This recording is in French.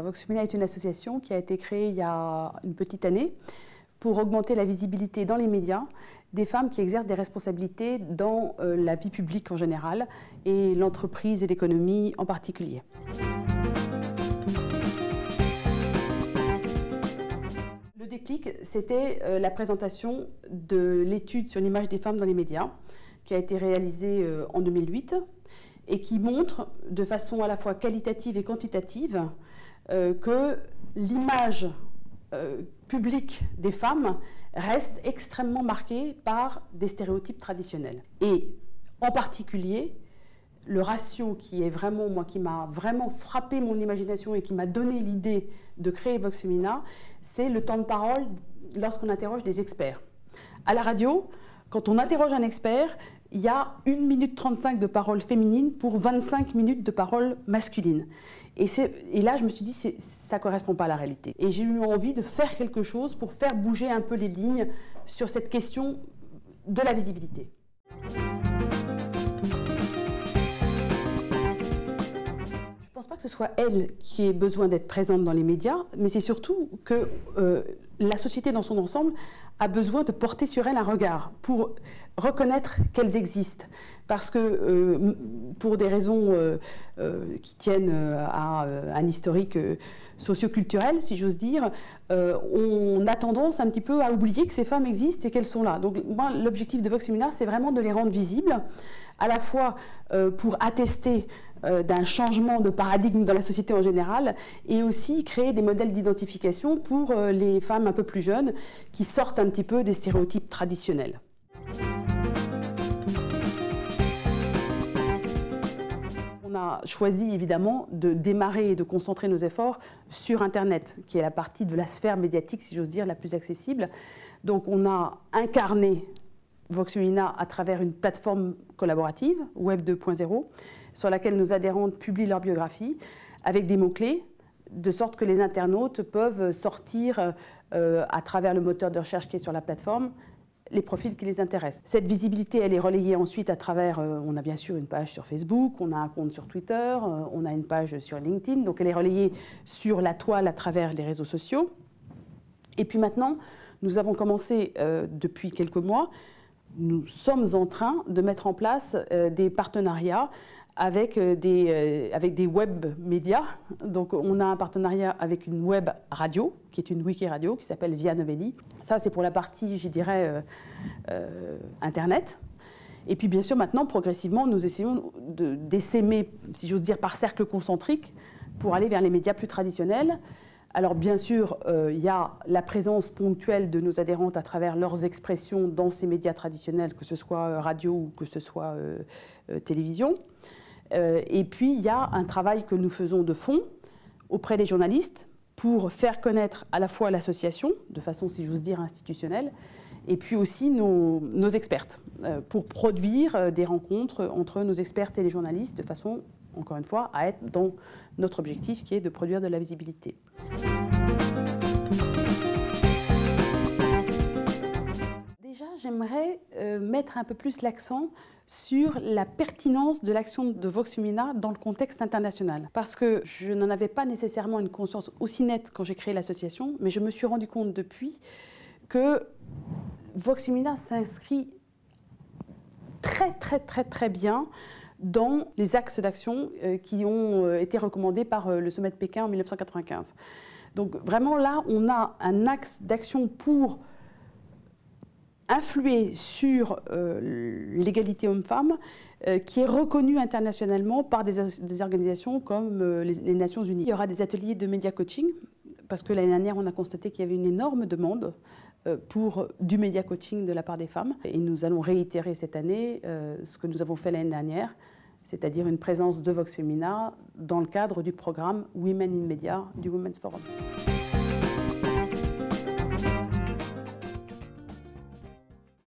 Vox Femina est une association qui a été créée il y a une petite année pour augmenter la visibilité dans les médias des femmes qui exercent des responsabilités dans la vie publique en général et l'entreprise et l'économie en particulier. Le déclic, c'était la présentation de l'étude sur l'image des femmes dans les médias qui a été réalisée en 2008 et qui montre de façon à la fois qualitative et quantitative que l'image publique des femmes reste extrêmement marquée par des stéréotypes traditionnels. Et en particulier, le ratio qui est vraiment, moi, qui m'a vraiment frappé mon imagination et qui m'a donné l'idée de créer Vox Femina, c'est le temps de parole lorsqu'on interroge des experts. À la radio, quand on interroge un expert, il y a 1 minute 35 de parole féminine pour 25 minutes de parole masculine. Et là, je me suis dit, ça ne correspond pas à la réalité. Et j'ai eu envie de faire quelque chose pour faire bouger un peu les lignes sur cette question de la visibilité. Je ne pense pas que ce soit elle qui ait besoin d'être présente dans les médias, mais c'est surtout que la société dans son ensemble a besoin de porter sur elle un regard pour reconnaître qu'elles existent. Parce que pour des raisons qui tiennent à un historique socioculturel, si j'ose dire, on a tendance un petit peu à oublier que ces femmes existent et qu'elles sont là. Donc moi, l'objectif de Vox Femina, c'est vraiment de les rendre visibles, à la fois pour attester d'un changement de paradigme dans la société en général et aussi créer des modèles d'identification pour les femmes un peu plus jeunes qui sortent un petit peu des stéréotypes traditionnels. On a choisi évidemment de démarrer et de concentrer nos efforts sur Internet, qui est la partie de la sphère médiatique, si j'ose dire, la plus accessible. Donc on a incarné Vox Femina à travers une plateforme collaborative, Web 2.0, sur laquelle nos adhérentes publient leur biographie avec des mots-clés, de sorte que les internautes peuvent sortir à travers le moteur de recherche qui est sur la plateforme les profils qui les intéressent. Cette visibilité, elle est relayée ensuite à travers, on a bien sûr une page sur Facebook, on a un compte sur Twitter, on a une page sur LinkedIn, donc elle est relayée sur la toile à travers les réseaux sociaux. Et puis maintenant, nous avons commencé depuis quelques mois, nous sommes en train de mettre en place des partenariats avec des web médias. Donc on a un partenariat avec une web radio, qui est une wiki radio, qui s'appelle Via Novelli. Ça, c'est pour la partie, je dirais, Internet. Et puis bien sûr, maintenant, progressivement, nous essayons d'essaimer, si j'ose dire, par cercle concentrique, pour aller vers les médias plus traditionnels. Alors bien sûr, il y a la présence ponctuelle de nos adhérentes à travers leurs expressions dans ces médias traditionnels, que ce soit radio ou que ce soit télévision. Et puis, il y a un travail que nous faisons de fond auprès des journalistes pour faire connaître à la fois l'association, de façon, si j'ose dire, institutionnelle, et puis aussi nos expertes, pour produire des rencontres entre nos expertes et les journalistes, de façon, encore une fois, à être dans notre objectif qui est de produire de la visibilité. Déjà, j'aimerais mettre un peu plus l'accent sur la pertinence de l'action de Vox Femina dans le contexte international. Parce que je n'en avais pas nécessairement une conscience aussi nette quand j'ai créé l'association, mais je me suis rendu compte depuis que Vox Femina s'inscrit très bien dans les axes d'action qui ont été recommandés par le sommet de Pékin en 1995. Donc vraiment là, on a un axe d'action pour influer sur l'égalité homme-femme qui est reconnue internationalement par des organisations comme les Nations Unies. Il y aura des ateliers de média coaching parce que l'année dernière, on a constaté qu'il y avait une énorme demande pour du média coaching de la part des femmes. Et nous allons réitérer cette année ce que nous avons fait l'année dernière, c'est-à-dire une présence de Vox Femina dans le cadre du programme Women in Media du Women's Forum.